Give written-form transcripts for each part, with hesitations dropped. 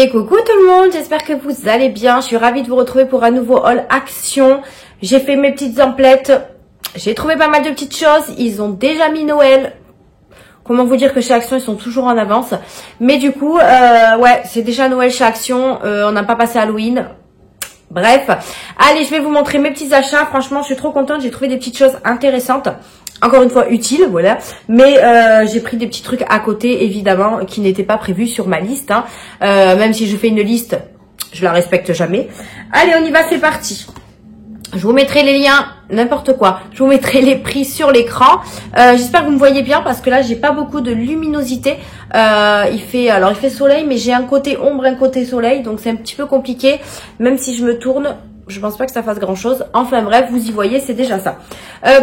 Et coucou tout le monde, j'espère que vous allez bien. Je suis ravie de vous retrouver pour un nouveau haul action. J'ai fait mes petites emplettes. J'ai trouvé pas mal de petites choses. Ils ont déjà mis Noël. Comment vous dire que chez Action, ils sont toujours en avance. Mais du coup, ouais, c'est déjà Noël chez Action. On n'a pas passé Halloween. Bref, allez, je vais vous montrer mes petits achats. Franchement, je suis trop contente. J'ai trouvé des petites choses intéressantes. Encore une fois, utiles, voilà. Mais j'ai pris des petits trucs à côté, évidemment, qui n'étaient pas prévus sur ma liste. Hein. Même si je fais une liste, je la respecte jamais. Allez, on y va, c'est parti. Je vous mettrai les liens, n'importe quoi. Je vous mettrai les prix sur l'écran. J'espère que vous me voyez bien parce que là, j'ai pas beaucoup de luminosité. Il fait soleil, mais j'ai un côté ombre, un côté soleil. Donc, c'est un petit peu compliqué. Même si je me tourne, je pense pas que ça fasse grand chose. Enfin bref, vous y voyez, c'est déjà ça.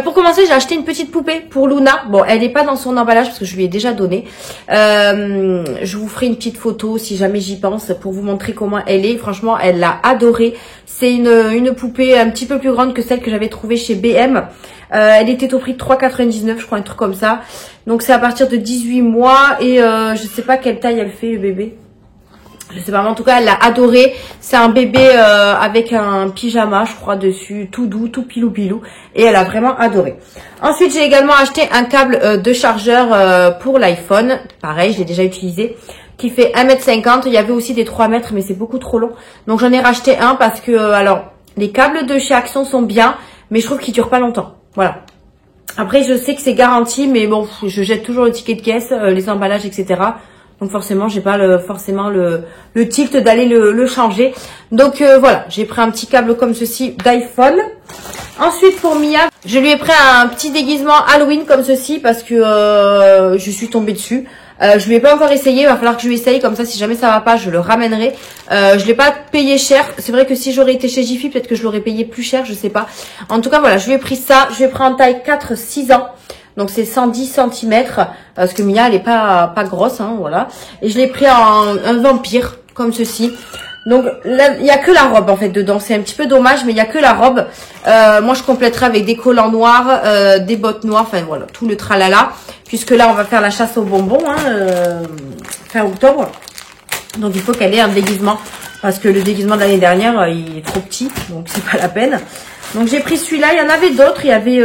Pour commencer, j'ai acheté une petite poupée pour Luna. Bon, elle n'est pas dans son emballage parce que je lui ai déjà donné. Je vous ferai une petite photo si jamais j'y pense pour vous montrer comment elle est. Franchement, elle l'a adorée. C'est une poupée un petit peu plus grande que celle que j'avais trouvée chez BM. Elle était au prix de 3,99 je crois, un truc comme ça. Donc c'est à partir de 18 mois et je sais pas quelle taille elle fait le bébé. Je sais pas, mais en tout cas, elle l'a adoré. C'est un bébé avec un pyjama, je crois, dessus, tout doux, tout pilou-pilou. Et elle a vraiment adoré. Ensuite, j'ai également acheté un câble de chargeur pour l'iPhone. Pareil, je l'ai déjà utilisé. Qui fait 1,50 m. Il y avait aussi des 3 mètres, mais c'est beaucoup trop long. Donc, j'en ai racheté un parce que, alors, les câbles de chez Action sont bien, mais je trouve qu'ils durent pas longtemps. Voilà. Après, je sais que c'est garanti, mais bon, je jette toujours le ticket de caisse, les emballages, etc. Donc forcément, j'ai pas forcément le tilt d'aller le changer. Donc voilà, j'ai pris un petit câble comme ceci d'iPhone. Ensuite pour Mia, je lui ai pris un petit déguisement Halloween comme ceci parce que je suis tombée dessus. Je lui ai pas encore essayé, il va falloir que je lui essaye, comme ça si jamais ça va pas, je le ramènerai. Je l'ai pas payé cher. C'est vrai que si j'aurais été chez Jiffy, peut-être que je l'aurais payé plus cher, je sais pas. En tout cas voilà, je lui ai pris ça. Je lui ai pris en taille 4-6 ans. Donc c'est 110 cm, parce que Mia elle est pas grosse, hein, voilà. Et je l'ai pris en un vampire, comme ceci. Donc là, il n'y a que la robe en fait dedans, c'est un petit peu dommage, mais il n'y a que la robe. Moi je compléterai avec des collants noirs, des bottes noires, enfin voilà, tout le tralala. Puisque là on va faire la chasse aux bonbons, hein, fin octobre. Donc il faut qu'elle ait un déguisement, parce que le déguisement de l'année dernière, il est trop petit, donc c'est pas la peine. Donc j'ai pris celui-là, il y en avait d'autres, il y avait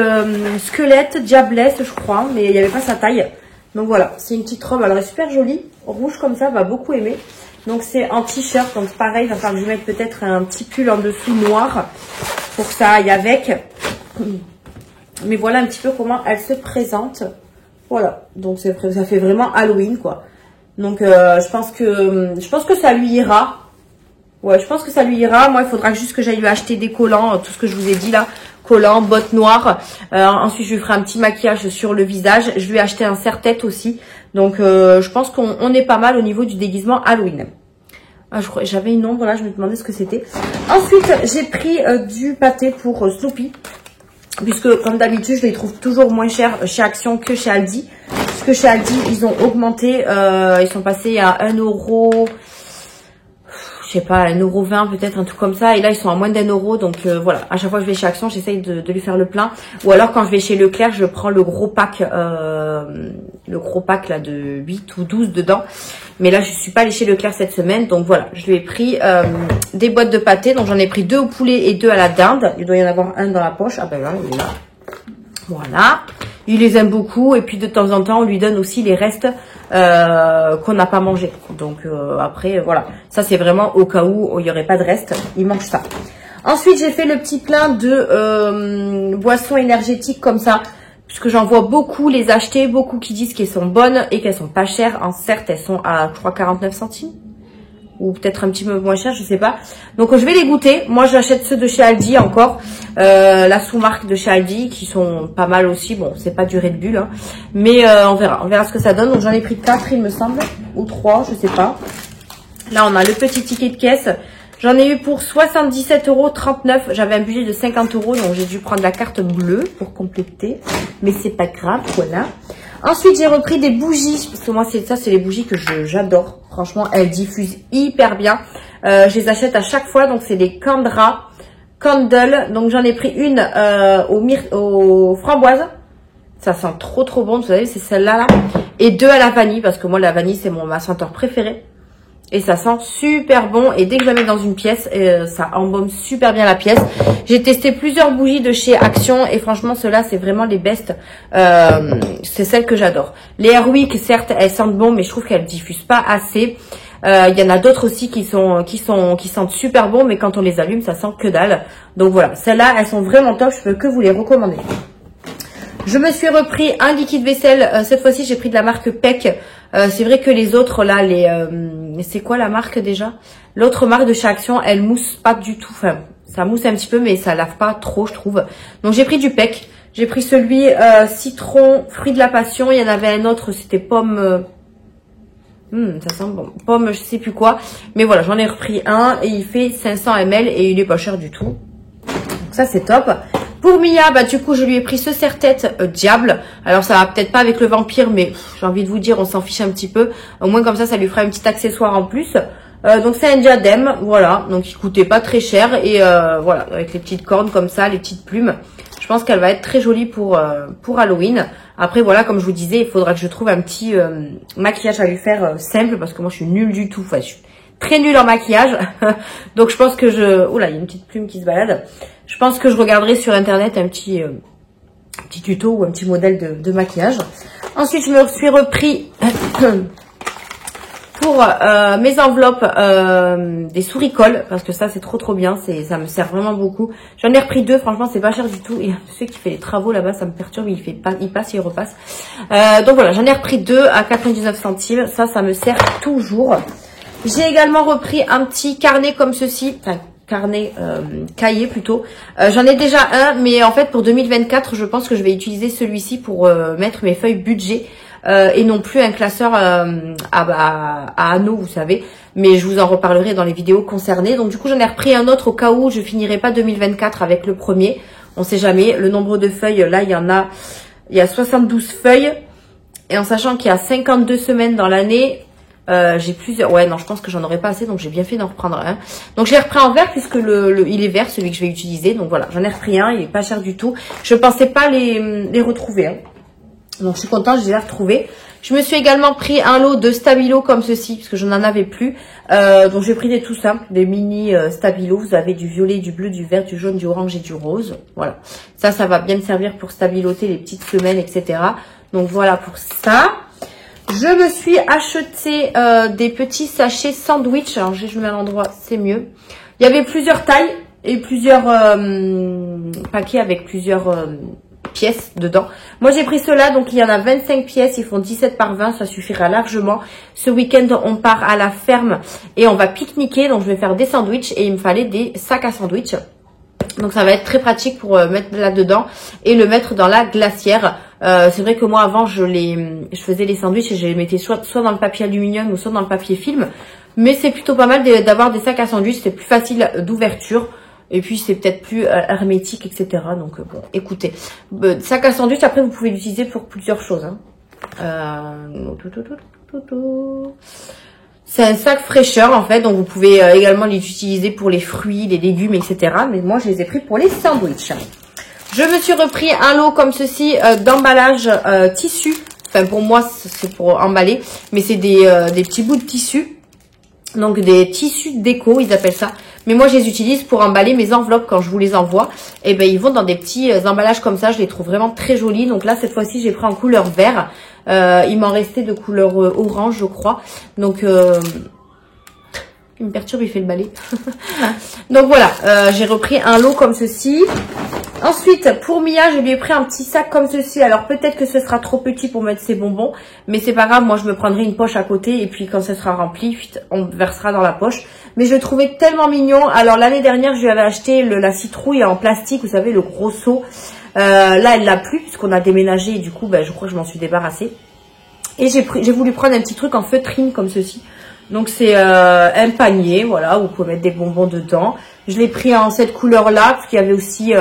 Squelette, Diablesse je crois, mais il n'y avait pas sa taille. Donc voilà, c'est une petite robe, alors elle est super jolie, rouge comme ça, va beaucoup aimer. Donc c'est en t-shirt, donc pareil, il va falloir que je mette peut-être un petit pull en dessous noir pour que ça aille avec. Mais voilà un petit peu comment elle se présente. Voilà, donc ça fait vraiment Halloween quoi. Donc je pense que ça lui ira. Ouais, je pense que ça lui ira. Moi, il faudra juste que j'aille lui acheter des collants, tout ce que je vous ai dit là. Collants, bottes noires. Ensuite, je lui ferai un petit maquillage sur le visage. Je lui ai acheté un serre-tête aussi. Donc, je pense qu'on est pas mal au niveau du déguisement Halloween. Ah, j'avais une ombre là, je me demandais ce que c'était. Ensuite, j'ai pris du pâté pour Snoopy. Puisque, comme d'habitude, je les trouve toujours moins chers chez Action que chez Aldi. Puisque chez Aldi, ils ont augmenté. Ils sont passés à 1 €... je sais pas, 1,20 € peut-être, un truc comme ça. Et là, ils sont à moins d'1 €. Donc voilà, à chaque fois que je vais chez Action, j'essaye de lui faire le plein. Ou alors, quand je vais chez Leclerc, je prends le gros pack là de 8 ou 12 dedans. Mais là, je suis pas allée chez Leclerc cette semaine. Donc voilà, je lui ai pris des boîtes de pâté. Donc j'en ai pris 2 au poulet et 2 à la dinde. Il doit y en avoir un dans la poche. Ah ben là, il est là. Voilà. Il les aime beaucoup. Et puis de temps en temps, on lui donne aussi les restes qu'on n'a pas mangé. Donc après, voilà. Ça, c'est vraiment au cas où il n'y aurait pas de reste. Il mange ça. Ensuite, j'ai fait le petit plein de boissons énergétiques comme ça. Puisque j'en vois beaucoup les acheter. Beaucoup qui disent qu'elles sont bonnes et qu'elles sont pas chères. Certes, elles sont à, je crois, 49 centimes. Ou peut-être un petit peu moins cher, je sais pas. Donc je vais les goûter. Moi j'achète ceux de chez Aldi encore. La sous-marque de chez Aldi qui sont pas mal aussi. Bon, c'est pas du Red Bull, hein. Mais on verra ce que ça donne. Donc j'en ai pris 4 il me semble. Ou 3, je sais pas. Là on a le petit ticket de caisse. J'en ai eu pour 77,39 €. J'avais un budget de 50 €, donc j'ai dû prendre la carte bleue pour compléter. Mais c'est pas grave, voilà. Ensuite, j'ai repris des bougies, parce que moi, c'est les bougies que j'adore. Franchement, elles diffusent hyper bien. Je les achète à chaque fois, donc c'est des Candra Candle. Donc j'en ai pris une aux framboises. Ça sent trop bon, vous savez, c'est celle-là. Là. Et 2 à la vanille, parce que moi, la vanille, c'est ma senteur préférée. Et ça sent super bon. Et dès que je la mets dans une pièce, ça embaume super bien la pièce. J'ai testé plusieurs bougies de chez Action. Et franchement, ceux-là, c'est vraiment les best. C'est celles que j'adore. Les Airwick, certes, elles sentent bon. Mais je trouve qu'elles diffusent pas assez. Il y en a d'autres aussi qui sentent super bon. Mais quand on les allume, ça sent que dalle. Donc voilà, celles-là, elles sont vraiment top. Je peux que vous les recommander. Je me suis repris un liquide vaisselle. Cette fois-ci, j'ai pris de la marque Peck. C'est vrai que les autres, là, c'est quoi la marque déjà? L'autre marque de chez Action, elle mousse pas du tout. Enfin, ça mousse un petit peu, mais ça lave pas trop, je trouve. Donc, j'ai pris du Peck. J'ai pris celui citron, fruit de la passion. Il y en avait un autre, c'était pomme... ça sent bon. Pomme, je sais plus quoi. Mais voilà, j'en ai repris un et il fait 500 ml et il est pas cher du tout. Donc ça, c'est top. Pour Mia, bah du coup, je lui ai pris ce serre-tête diable. Alors, ça va peut-être pas avec le vampire, mais j'ai envie de vous dire, on s'en fiche un petit peu. Au moins, comme ça lui fera un petit accessoire en plus. Donc, c'est un diadème, voilà. Donc, il coûtait pas très cher. Et voilà, avec les petites cornes comme ça, les petites plumes. Je pense qu'elle va être très jolie pour Halloween. Après, voilà, comme je vous disais, il faudra que je trouve un petit maquillage à lui faire simple. Parce que moi, je suis nulle du tout. Enfin, je suis très nulle en maquillage. Donc, je pense que oula, il y a une petite plume qui se balade. Je pense que je regarderai sur internet un petit tuto ou un petit modèle de maquillage. Ensuite, je me suis repris pour mes enveloppes des souris-colle. Parce que ça, c'est trop bien. Ça me sert vraiment beaucoup. J'en ai repris 2. Franchement, c'est pas cher du tout. Et je sais qu'il fait les travaux là-bas, ça me perturbe. Il passe et il repasse. Donc voilà, j'en ai repris 2 à 99 centimes. Ça me sert toujours. J'ai également repris un petit carnet comme ceci. Enfin, cahier plutôt. J'en ai déjà un, mais en fait pour 2024, je pense que je vais utiliser celui-ci pour mettre mes feuilles budget et non plus un classeur à anneaux, vous savez. Mais je vous en reparlerai dans les vidéos concernées. Donc du coup, j'en ai repris un autre au cas où je finirai pas 2024 avec le premier. On sait jamais. Le nombre de feuilles, là, il y a 72 feuilles. Et en sachant qu'il y a 52 semaines dans l'année... j'ai plusieurs... Ouais, non, je pense que j'en aurais pas assez, donc j'ai bien fait d'en reprendre un. Donc, je l'ai repris en vert puisque il est vert, celui que je vais utiliser. Donc, voilà, j'en ai repris un, il est pas cher du tout. Je pensais pas les retrouver. Hein. Donc, je suis contente, je les ai retrouvés. Je me suis également pris un lot de Stabilo comme ceci, parce que je n'en avais plus. Donc, j'ai pris des tout simples, des mini Stabilo. Vous avez du violet, du bleu, du vert, du jaune, du orange et du rose. Voilà. Ça va bien me servir pour stabiloter les petites semaines, etc. Donc, voilà pour ça. Je me suis acheté des petits sachets sandwich. Alors, je mets à l'endroit, c'est mieux. Il y avait plusieurs tailles et plusieurs paquets avec plusieurs pièces dedans. Moi, j'ai pris ceux-là. Donc, il y en a 25 pièces. Ils font 17 par 20. Ça suffira largement. Ce week-end, on part à la ferme et on va pique-niquer. Donc, je vais faire des sandwichs et il me fallait des sacs à sandwich. Donc, ça va être très pratique pour mettre là-dedans et le mettre dans la glacière. C'est vrai que moi, avant, je faisais les sandwichs et je les mettais soit dans le papier aluminium ou soit dans le papier film. Mais c'est plutôt pas mal d'avoir des sacs à sandwich. C'est plus facile d'ouverture. Et puis, c'est peut-être plus hermétique, etc. Donc, bon, écoutez. Sac à sandwich, après, vous pouvez l'utiliser pour plusieurs choses. Hein. C'est un sac fraîcheur en fait, donc vous pouvez également les utiliser pour les fruits, les légumes, etc. Mais moi, je les ai pris pour les sandwichs. Je me suis repris un lot comme ceci d'emballage tissu. Enfin, pour moi, c'est pour emballer, mais c'est des petits bouts de tissu. Donc, des tissus déco, ils appellent ça. Mais moi, je les utilise pour emballer mes enveloppes quand je vous les envoie. Et ben, ils vont dans des petits emballages comme ça. Je les trouve vraiment très jolis. Donc là, cette fois-ci, j'ai pris en couleur vert. Il m'en restait de couleur orange, je crois. Donc, il me perturbe, il fait le balai. Donc voilà, j'ai repris un lot comme ceci. Ensuite, pour Mia, je lui ai pris un petit sac comme ceci. Alors, peut-être que ce sera trop petit pour mettre ses bonbons. Mais c'est pas grave, moi, je me prendrai une poche à côté. Et puis, quand ce sera rempli, on versera dans la poche. Mais je le trouvais tellement mignon. Alors, l'année dernière, je lui avais acheté la citrouille en plastique. Vous savez, le gros seau. Là, elle l'a plus puisqu'on a déménagé. Et du coup, ben, je crois que je m'en suis débarrassée. Et j'ai voulu prendre un petit truc en feutrine comme ceci. Donc, c'est un panier, voilà, où vous pouvez mettre des bonbons dedans. Je l'ai pris en cette couleur-là parce qu'il y avait aussi...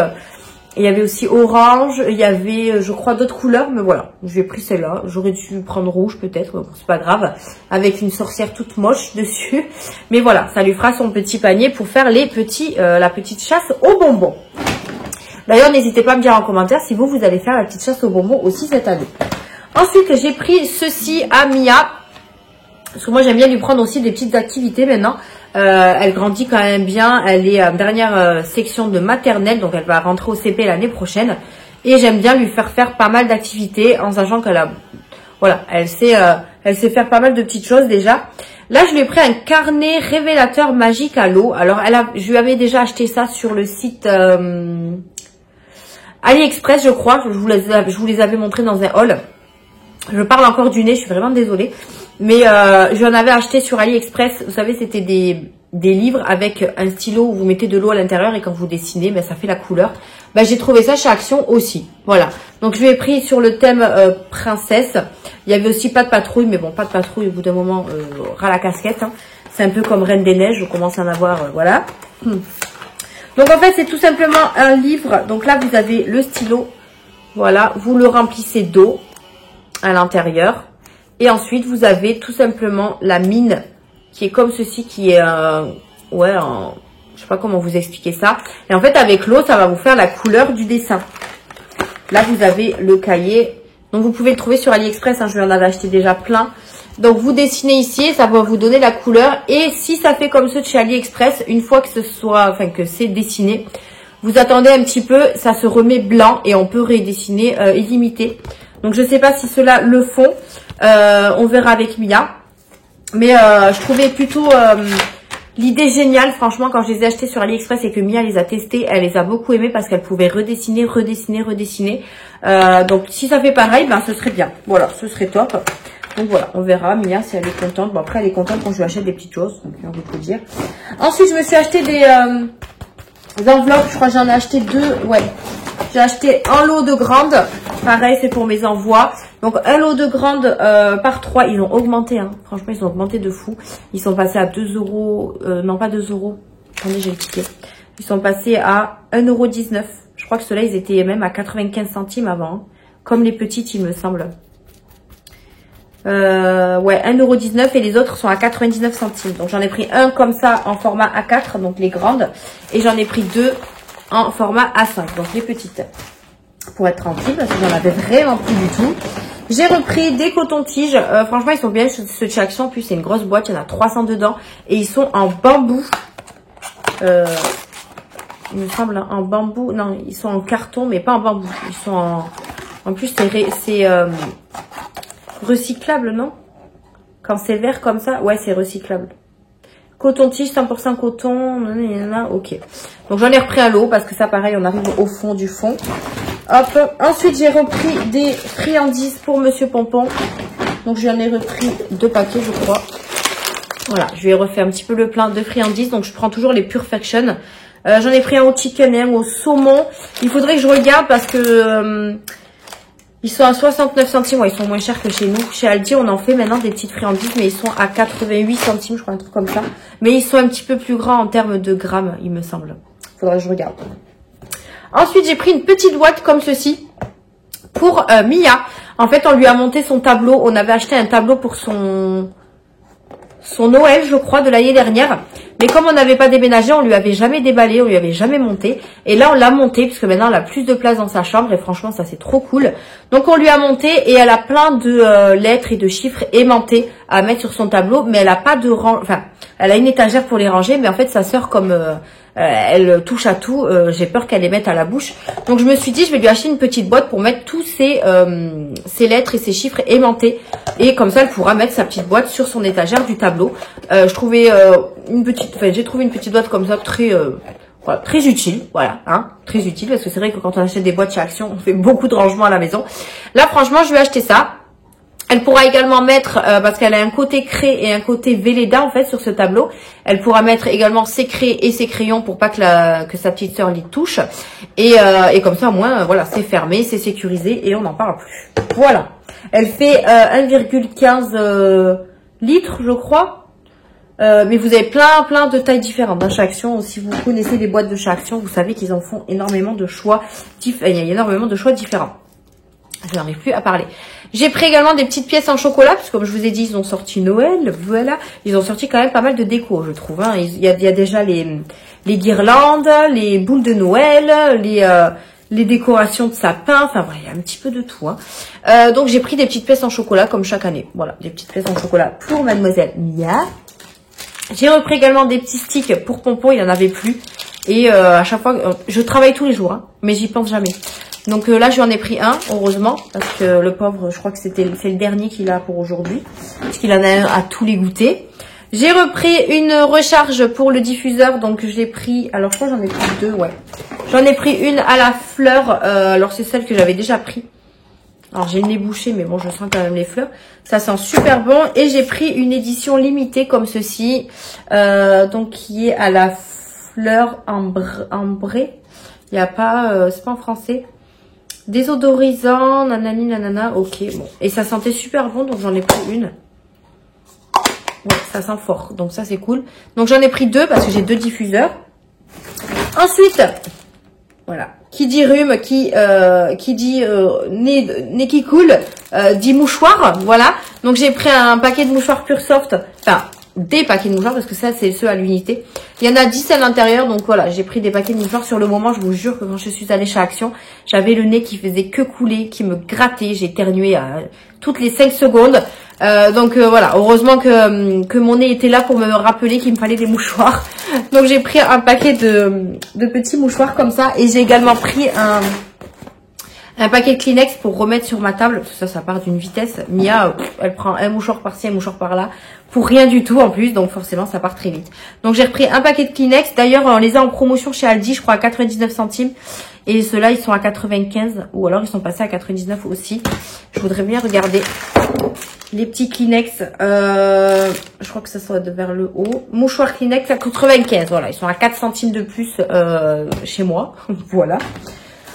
il y avait aussi orange, il y avait, je crois, d'autres couleurs, mais voilà, j'ai pris celle-là. J'aurais dû prendre rouge peut-être, bon, c'est pas grave, avec une sorcière toute moche dessus. Mais voilà, ça lui fera son petit panier pour faire la petite chasse aux bonbons. D'ailleurs, n'hésitez pas à me dire en commentaire si vous allez faire la petite chasse aux bonbons aussi cette année. Ensuite, j'ai pris ceci à Mia. Parce que moi, j'aime bien lui prendre aussi des petites activités maintenant. Elle grandit quand même bien. Elle est en dernière section de maternelle, donc elle va rentrer au CP l'année prochaine. Et j'aime bien lui faire pas mal d'activités en sachant qu'elle a... Voilà, elle sait faire pas mal de petites choses déjà. Là, je lui ai pris un carnet révélateur magique à l'eau. Alors, je lui avais déjà acheté ça sur le site AliExpress, je crois. Je vous les avais montrés dans un haul. Je parle encore du nez, je suis vraiment désolée. Mais je en avais acheté sur AliExpress. Vous savez, c'était des livres avec un stylo où vous mettez de l'eau à l'intérieur et quand vous dessinez, ben, ça fait la couleur. Ben, j'ai trouvé ça chez Action aussi. Voilà. Donc, je lui ai pris sur le thème princesse. Il y avait aussi pas de patrouille, mais bon, pas de patrouille au bout d'un moment, ras la casquette. Hein. C'est un peu comme Reine des Neiges, je commence à en avoir, voilà. Donc, en fait, c'est tout simplement un livre. Donc là, vous avez le stylo. Voilà, vous le remplissez d'eau à l'intérieur. Et ensuite, vous avez tout simplement la mine qui est comme ceci, qui est, je sais pas comment vous expliquer ça. Et en fait, avec l'eau, ça va vous faire la couleur du dessin. Là, vous avez le cahier. Donc, vous pouvez le trouver sur AliExpress. Hein, je lui en avais acheté déjà plein. Donc, vous dessinez ici, ça va vous donner la couleur. Et si ça fait comme ceux de chez AliExpress, une fois que c'est dessiné, vous attendez un petit peu, ça se remet blanc et on peut redessiner illimité. Donc, je sais pas si ceux-là le font. On verra avec Mia. Mais je trouvais plutôt l'idée géniale, franchement, quand je les ai achetés sur AliExpress et que Mia les a testés, elle les a beaucoup aimés parce qu'elle pouvait redessiner. Donc, si ça fait pareil, ben ce serait bien. Voilà, ce serait top. Donc voilà, on verra Mia si elle est contente. Bon, après, elle est contente quand je lui achète des petites choses, donc on peut dire. Ensuite, je me suis acheté des enveloppes. Je crois que j'en ai acheté 2. Ouais, j'ai acheté un lot de grandes. Pareil, c'est pour mes envois. Donc, un lot de grandes par 3. Ils ont augmenté. Hein. Franchement, ils ont augmenté de fou. Ils sont passés à 2 euros. Non, pas 2 euros. Attendez, j'ai le ticket. Ils sont passés à 1,19 €. Je crois que ceux-là, ils étaient même à 95 centimes avant. Hein. Comme les petites, il me semble. Ouais, 1,19 € et les autres sont à 99 centimes. Donc, j'en ai pris un comme ça en format A4, donc les grandes. Et j'en ai pris 2 en format A5, donc les petites. Pour être tranquille, parce que j'en avais vraiment plus du tout. J'ai repris des cotons-tiges. Franchement, ils sont bien, ceux de chez Action. En plus, c'est une grosse boîte. Il y en a 300 dedans. Et ils sont en bambou. Il me semble en bambou. Non, ils sont en carton, mais pas en bambou. Ils sont en plus, c'est recyclable, non? Quand c'est vert comme ça, ouais, c'est recyclable. Coton-tige, 100% coton. Ok. Donc, j'en ai repris un lot parce que ça, pareil, on arrive au fond du fond. Hop. Ensuite, j'ai repris des friandises pour Monsieur Pompon. Donc, j'en ai repris 2 paquets, je crois. Voilà, je lui ai refait un petit peu le plein de friandises. Donc, je prends toujours les Perfection. J'en ai pris un au chicken et un au saumon. Il faudrait que je regarde parce que ils sont à 69 centimes. Ouais, ils sont moins chers que chez nous. Chez Aldi, on en fait maintenant des petites friandises, mais ils sont à 88 centimes, je crois, un truc comme ça. Mais ils sont un petit peu plus grands en termes de grammes, il me semble. Faudrait que je regarde. Ensuite, j'ai pris une petite boîte comme ceci pour Mia. En fait, on lui a monté son tableau. On avait acheté un tableau pour son Noël, je crois, de l'année dernière. Mais comme on n'avait pas déménagé, on lui avait jamais déballé, on lui avait jamais monté. Et là, on l'a monté, puisque maintenant, elle a plus de place dans sa chambre. Et franchement, ça, c'est trop cool. Donc, on lui a monté et elle a plein de lettres et de chiffres aimantés à mettre sur son tableau. Mais elle a pas de rang... Enfin, elle a une étagère pour les ranger. Mais en fait, sa sœur, comme elle touche à tout, j'ai peur qu'elle les mette à la bouche. Donc, je me suis dit, je vais lui acheter une petite boîte pour mettre tous ses lettres et ses chiffres aimantés. Et comme ça, elle pourra mettre sa petite boîte sur son étagère du tableau. Je trouvais j'ai trouvé une petite boîte comme ça voilà, très utile, voilà, hein, très utile parce que c'est vrai que quand on achète des boîtes chez Action, on fait beaucoup de rangements à la maison. Là, franchement, je vais acheter ça. Elle pourra également mettre, parce qu'elle a un côté craie et un côté Velleda en fait sur ce tableau, elle pourra mettre également ses craies et ses crayons pour pas que sa petite sœur l'y touche. Et comme ça, au moins, voilà, c'est fermé, c'est sécurisé et on n'en parle plus. Voilà. Elle fait 1,15 litres, je crois. Mais vous avez plein de tailles différentes dans chez Action. Si vous connaissez les boîtes de chez Action, vous savez qu'ils en font énormément de choix. Il y a énormément de choix différents. Je n'arrive plus à parler. J'ai pris également des petites pièces en chocolat, parce que comme je vous ai dit, ils ont sorti Noël, voilà. Ils ont sorti quand même pas mal de déco, je trouve. Hein. Il y a déjà les guirlandes, les boules de Noël, les décorations de sapin. Enfin voilà, il y a un petit peu de tout. Hein. Donc j'ai pris des petites pièces en chocolat comme chaque année. Voilà, des petites pièces en chocolat pour mademoiselle Mia. J'ai repris également des petits sticks pour Pompon, il n'y en avait plus. Et à chaque fois, je travaille tous les jours, hein, mais j'y pense jamais. Donc là, j'en ai pris un, heureusement, parce que le pauvre, je crois que c'est le dernier qu'il a pour aujourd'hui. Parce qu'il en a un à tous les goûters. J'ai repris une recharge pour le diffuseur, donc je l'ai pris, alors je crois que j'en ai pris deux, ouais. J'en ai pris une à la fleur, alors c'est celle que j'avais déjà pris. Alors j'ai le nez bouché, mais bon, je sens quand même les fleurs. Ça sent super bon. Et j'ai pris une édition limitée comme ceci, donc qui est à la fleur ambrée. Il n'y a pas, c'est pas en français. Désodorisant, nanani nanana, ok, bon. Et ça sentait super bon, donc j'en ai pris une. Ouais, ça sent fort, donc ça c'est cool. Donc j'en ai pris deux parce que j'ai deux diffuseurs. Ensuite, voilà, qui dit rhume, qui dit nez qui coule, dit mouchoir, voilà. Donc j'ai pris un paquet de mouchoirs Pure Soft, enfin des paquets de mouchoirs parce que ça c'est ceux à l'unité. Il y en a 10 à l'intérieur, donc voilà, j'ai pris des paquets de mouchoirs. Sur le moment, je vous jure que quand je suis allée chez Action, j'avais le nez qui faisait que couler, qui me grattait, j'ai éternué à toutes les 5 secondes. Donc voilà, heureusement que mon nez était là pour me rappeler qu'il me fallait des mouchoirs. Donc j'ai pris un paquet de petits mouchoirs comme ça. Et j'ai également pris un paquet de Kleenex pour remettre sur ma table. Ça part d'une vitesse. Mia, elle prend un mouchoir par-ci, un mouchoir par-là. Pour rien du tout en plus, donc forcément ça part très vite. Donc j'ai repris un paquet de Kleenex. D'ailleurs, on les a en promotion chez Aldi, je crois à 99 centimes. Et ceux-là, ils sont à 95. Ou alors ils sont passés à 99 aussi. Je voudrais bien regarder les petits Kleenex. Je crois que ça soit de vers le haut. Mouchoir Kleenex à 95. Voilà, ils sont à 4 centimes de plus chez moi. Voilà.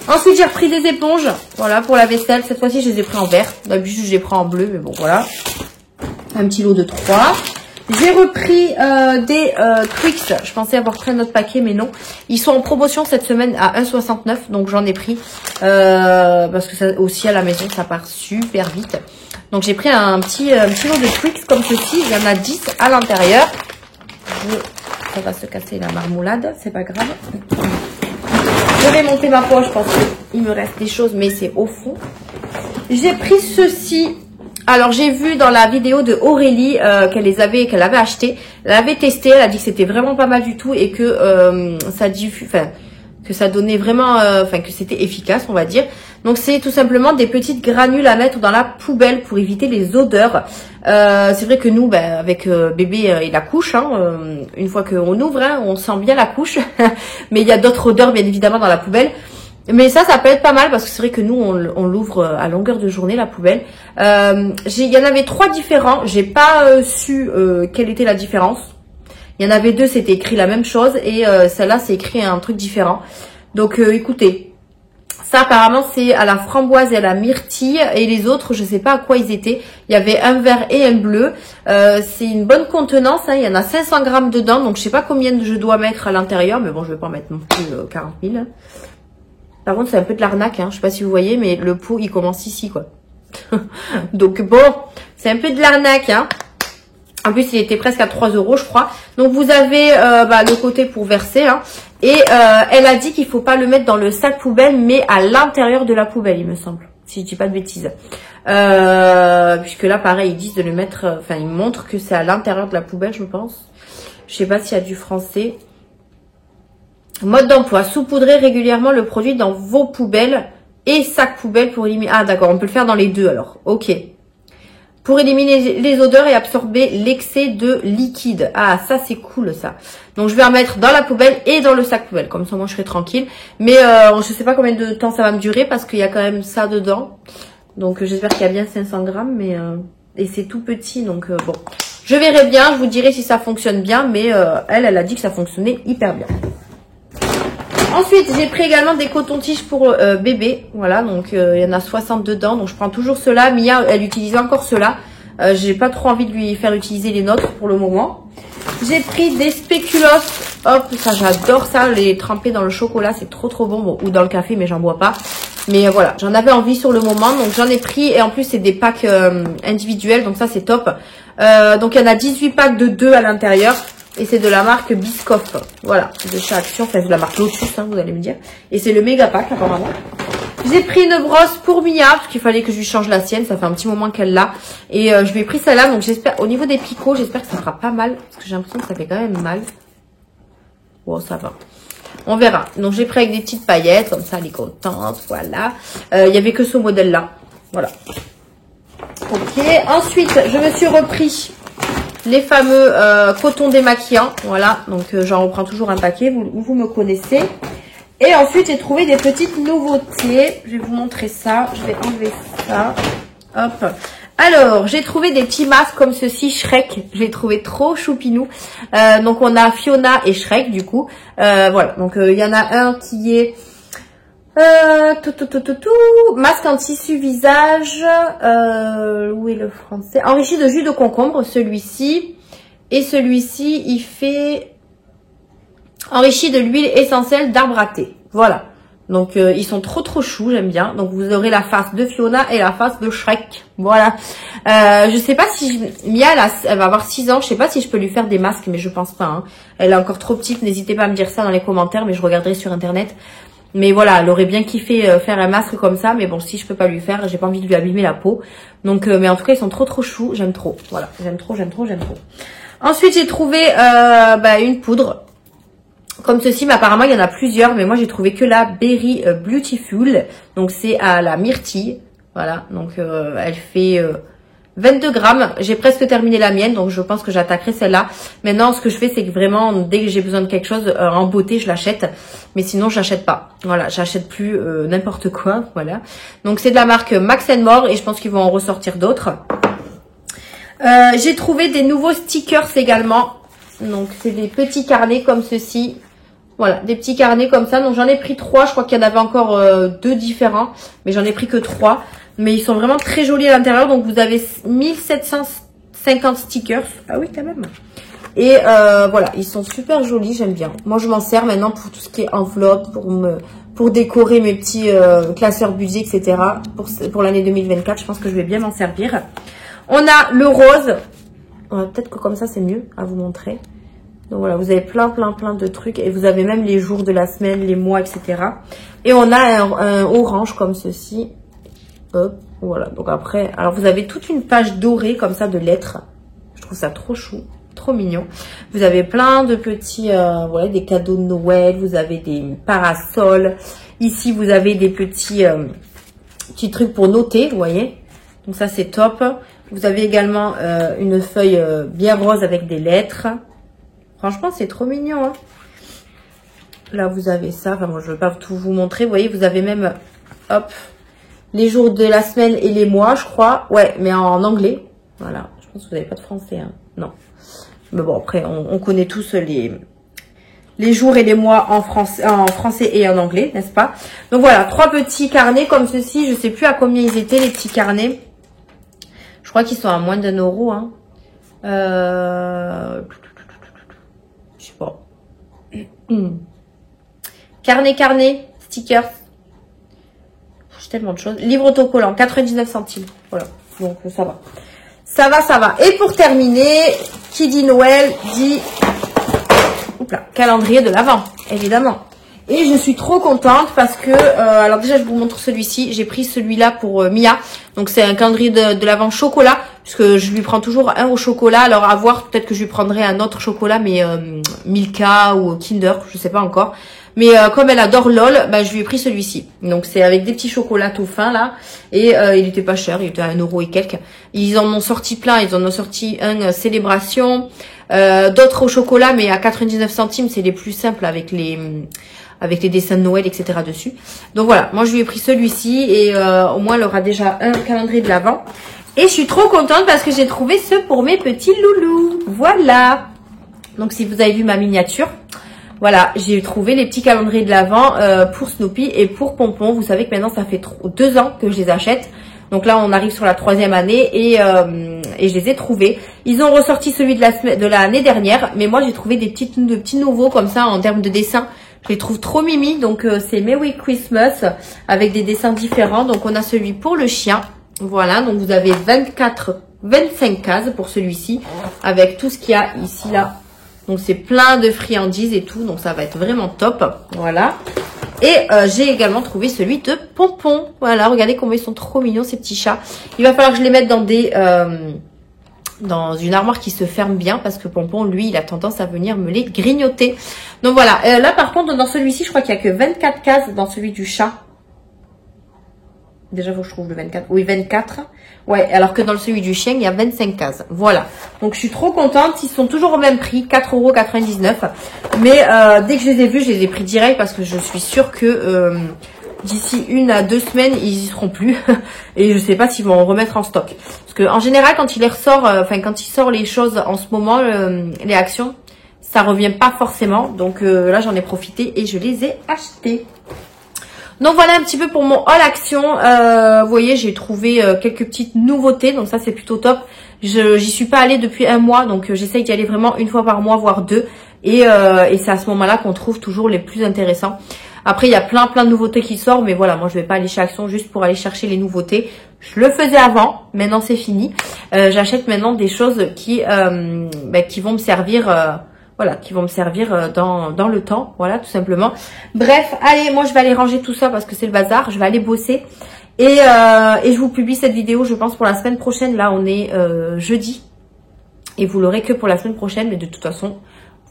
Ensuite, j'ai repris des éponges. Voilà, pour la vaisselle. Cette fois-ci, je les ai pris en vert. D'habitude, je les prends en bleu, mais bon, voilà. Un petit lot de 3. J'ai repris des Twix. Je pensais avoir pris un autre paquet, mais non. Ils sont en promotion cette semaine à 1,69. Donc, j'en ai pris. Parce que ça aussi, à la maison, ça part super vite. Donc, j'ai pris un petit lot de Twix comme ceci. Il y en a 10 à l'intérieur. Ça va se casser la marmoulade. C'est pas grave. Je vais monter ma poche parce qu'il me reste des choses, mais c'est au fond. J'ai pris ceci. Alors, j'ai vu dans la vidéo de Aurélie qu'elle avait acheté. Elle avait testé, elle a dit que c'était vraiment pas mal du tout et que ça donnait vraiment, que c'était efficace, on va dire. Donc, c'est tout simplement des petites granules à mettre dans la poubelle pour éviter les odeurs. C'est vrai que nous, avec bébé et la couche, une fois qu'on ouvre, on sent bien la couche. Mais il y a d'autres odeurs, bien évidemment, dans la poubelle. Mais ça peut être pas mal parce que c'est vrai que nous, on l'ouvre à longueur de journée, la poubelle. Il y en avait 3 différents. J'ai pas su quelle était la différence. Il y en avait 2, c'était écrit la même chose. Et celle-là, c'est écrit un truc différent. Donc, écoutez. Ça, apparemment, c'est à la framboise et à la myrtille. Et les autres, je sais pas à quoi ils étaient. Il y avait un vert et un bleu. C'est une bonne contenance. Il y en a 500 grammes dedans. Donc, je sais pas combien je dois mettre à l'intérieur. Mais bon, je vais pas en mettre non plus 40 000. Par contre, c'est un peu de l'arnaque. Je sais pas si vous voyez, mais le pot, il commence ici, quoi. Donc, bon, c'est un peu de l'arnaque. En plus, il était presque à 3 €, je crois. Donc, vous avez le côté pour verser. Et elle a dit qu'il faut pas le mettre dans le sac poubelle, mais à l'intérieur de la poubelle, il me semble. Si je dis pas de bêtises. Puisque là, pareil, ils disent de le mettre... ils montrent que c'est à l'intérieur de la poubelle, je pense. Je sais pas s'il y a du français. Mode d'emploi. Saupoudrez régulièrement le produit dans vos poubelles et sacs poubelles pour éliminer... Ah, d'accord. On peut le faire dans les deux, alors. Ok. Pour éliminer les odeurs et absorber l'excès de liquide. Ah, ça, c'est cool, ça. Donc, je vais en mettre dans la poubelle et dans le sac poubelle. Comme ça, moi, je serai tranquille. Mais je sais pas combien de temps ça va me durer parce qu'il y a quand même ça dedans. Donc, j'espère qu'il y a bien 500 grammes. Mais et c'est tout petit. Donc, bon. Je verrai bien. Je vous dirai si ça fonctionne bien. Mais elle a dit que ça fonctionnait hyper bien. Ensuite, j'ai pris également des cotons-tiges pour bébé. Voilà, donc il y en a 60 dedans. Donc, je prends toujours ceux-là. Mia, elle utilisait encore ceux-là. J'ai pas trop envie de lui faire utiliser les nôtres pour le moment. J'ai pris des spéculoos. Hop, ça, j'adore ça. Les tremper dans le chocolat, c'est trop bon. Bon, ou dans le café, mais j'en bois pas. Mais voilà, j'en avais envie sur le moment. Donc, j'en ai pris. Et en plus, c'est des packs individuels. Donc, ça, c'est top. Donc, il y en a 18 packs de 2 à l'intérieur. Et c'est de la marque Biscoff. Voilà, c'est de chez Action. Enfin, c'est de la marque Lotus, hein, vous allez me dire. Et c'est le méga pack, apparemment. J'ai pris une brosse pour Mia, parce qu'il fallait que je lui change la sienne. Ça fait un petit moment qu'elle l'a. Et je lui ai pris celle-là. Donc, j'espère, au niveau des picots, j'espère que ça fera pas mal. Parce que j'ai l'impression que ça fait quand même mal. Bon, ça va. On verra. Donc, j'ai pris avec des petites paillettes. Comme ça, elle est contente. Voilà. Il y avait que ce modèle-là. Voilà. Ok. Ensuite, je me suis repris les fameux coton démaquillants. Voilà. Donc, j'en reprends toujours un paquet. Vous me connaissez. Et ensuite, j'ai trouvé des petites nouveautés. Je vais vous montrer ça. Je vais enlever ça. Hop. Alors, j'ai trouvé des petits masques comme ceci, Shrek. Je l'ai trouvé trop choupinou. Donc, on a Fiona et Shrek, du coup. Voilà. Donc, il y en a un qui est masque en tissu visage. Où est le français? Enrichi de jus de concombre, celui-ci. Et celui-ci, il fait enrichi de l'huile essentielle d'arbre à thé. Voilà. Donc, ils sont trop choux, j'aime bien. Donc, vous aurez la face de Fiona et la face de Shrek. Voilà. Je sais pas si... Mia, elle va avoir 6 ans. Je sais pas si je peux lui faire des masques, mais je pense pas. Hein. Elle est encore trop petite. N'hésitez pas à me dire ça dans les commentaires, mais je regarderai sur Internet. Mais voilà, elle aurait bien kiffé faire un masque comme ça. Mais bon, si je peux pas lui faire, j'ai pas envie de lui abîmer la peau. Donc, mais en tout cas, ils sont trop choux. J'aime trop. Voilà. J'aime trop. Ensuite, j'ai trouvé une poudre. Comme ceci, mais apparemment il y en a plusieurs, mais moi j'ai trouvé que la Berry Beautiful, donc c'est à la myrtille, voilà, donc elle fait 22 grammes, j'ai presque terminé la mienne, donc je pense que j'attaquerai celle-là. Maintenant ce que je fais c'est que vraiment dès que j'ai besoin de quelque chose en beauté je l'achète, mais sinon j'achète pas, voilà, j'achète plus n'importe quoi, voilà. Donc c'est de la marque Max & More et je pense qu'ils vont en ressortir d'autres. J'ai trouvé des nouveaux stickers également, donc c'est des petits carnets comme ceci. Voilà, des petits carnets comme ça. Donc, j'en ai pris 3. Je crois qu'il y en avait encore 2 différents. Mais j'en ai pris que 3. Mais ils sont vraiment très jolis à l'intérieur. Donc, vous avez 1750 stickers. Ah oui, quand même. Et voilà, ils sont super jolis. J'aime bien. Moi, je m'en sers maintenant pour tout ce qui est enveloppe, pour décorer mes petits classeurs budget, etc. Pour l'année 2024, je pense que je vais bien m'en servir. On a le rose. Peut-être que comme ça, c'est mieux à vous montrer. Donc voilà, vous avez plein de trucs. Et vous avez même les jours de la semaine, les mois, etc. Et on a un orange comme ceci. Hop, voilà. Donc après, alors vous avez toute une page dorée comme ça de lettres. Je trouve ça trop chou, trop mignon. Vous avez plein de petits, voilà, des cadeaux de Noël. Vous avez des parasols. Ici, vous avez des petits trucs pour noter, vous voyez. Donc ça, c'est top. Vous avez également une feuille bien rose avec des lettres. Franchement, c'est trop mignon. Hein. Là, vous avez ça. Enfin, moi, je ne veux pas tout vous montrer. Vous voyez, vous avez même, hop, les jours de la semaine et les mois, je crois. Ouais, mais en anglais. Voilà. Je pense que vous n'avez pas de français. Hein. Non. Mais bon, après, on connaît tous les jours et les mois en français et en anglais, n'est-ce pas? Donc voilà, 3 petits carnets comme ceci. Je ne sais plus à combien ils étaient, les petits carnets. Je crois qu'ils sont à moins d'1 euro. Hein. Je sais pas. Carnet, stickers. J'ai tellement de choses. Livre autocollant, 99 centimes. Voilà. Donc, ça va. Ça va. Et pour terminer, qui dit Noël, dit calendrier de l'Avent, évidemment. Et je suis trop contente parce que, alors déjà je vous montre celui-ci, j'ai pris celui-là pour Mia, donc c'est un calendrier de l'Avent chocolat, puisque je lui prends toujours un au chocolat, alors à voir, peut-être que je lui prendrai un autre chocolat, mais Milka ou Kinder, je sais pas encore, mais comme elle adore LOL, bah, je lui ai pris celui-ci, donc c'est avec des petits chocolats tout fins là, et il était pas cher, il était à 1 euro et quelques, ils en ont sorti plein, ils en ont sorti un célébration, d'autres au chocolat, mais à 99 centimes, c'est les plus simples avec les dessins de Noël, etc. dessus. Donc voilà, moi je lui ai pris celui-ci et au moins elle aura déjà un calendrier de l'Avent. Et je suis trop contente parce que j'ai trouvé ce pour mes petits loulous. Voilà. Donc si vous avez vu ma miniature, voilà, j'ai trouvé les petits calendriers de l'Avent pour Snoopy et pour Pompon. Vous savez que maintenant ça fait 2 ans que je les achète. Donc là on arrive sur la 3e année et je les ai trouvés. Ils ont ressorti celui de l'année dernière, mais moi j'ai trouvé des petits nouveaux comme ça en termes de dessin. Je les trouve trop mimi, donc c'est Merry Christmas avec des dessins différents. Donc on a celui pour le chien, voilà, donc vous avez 25 cases pour celui-ci avec tout ce qu'il y a ici là Donc c'est plein de friandises et tout, donc ça va être vraiment top. Voilà. Et j'ai également trouvé celui de Pompon. Voilà, regardez comment ils sont trop mignons ces petits chats. Il va falloir que je les mette dans des dans une armoire qui se ferme bien parce que Pompon, lui, il a tendance à venir me les grignoter. Donc voilà, là par contre, dans celui-ci, je crois qu'il n'y a que 24 cases dans celui du chat. Déjà, faut que je trouve le 24. Oui, 24. Ouais, alors que dans celui du chien, il y a 25 cases. Voilà. Donc, je suis trop contente. Ils sont toujours au même prix, 4,99 €. Mais dès que je les ai vus, je les ai pris direct parce que je suis sûre que d'ici 1 à 2 semaines, ils y seront plus. Et je sais pas s'ils vont en remettre en stock. Parce que en général, quand il les ressort, quand il sort les choses en ce moment, les actions, ça revient pas forcément. Donc là, j'en ai profité et je les ai achetés. Donc voilà un petit peu pour mon haul action. Vous voyez, j'ai trouvé quelques petites nouveautés. Donc ça, c'est plutôt top. J'y suis pas allée depuis 1 mois. Donc j'essaye d'y aller vraiment 1 fois par mois, voire 2. Et c'est à ce moment-là qu'on trouve toujours les plus intéressants. Après, il y a plein de nouveautés qui sortent. Mais voilà, moi, je vais pas aller chez Action juste pour aller chercher les nouveautés. Je le faisais avant. Maintenant, c'est fini. J'achète maintenant des choses qui vont me servir... voilà, qui vont me servir dans le temps, voilà, tout simplement. Bref, allez, moi je vais aller ranger tout ça parce que c'est le bazar. Je vais aller bosser et je vous publie cette vidéo, je pense, pour la semaine prochaine. Là, on est jeudi et vous l'aurez que pour la semaine prochaine, mais de toute façon,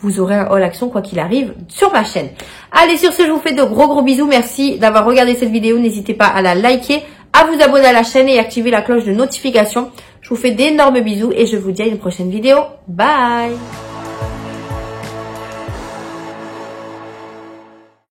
vous aurez un haul action quoi qu'il arrive sur ma chaîne. Allez, sur ce, je vous fais de gros bisous. Merci d'avoir regardé cette vidéo. N'hésitez pas à la liker, à vous abonner à la chaîne et activer la cloche de notification. Je vous fais d'énormes bisous et je vous dis à une prochaine vidéo. Bye!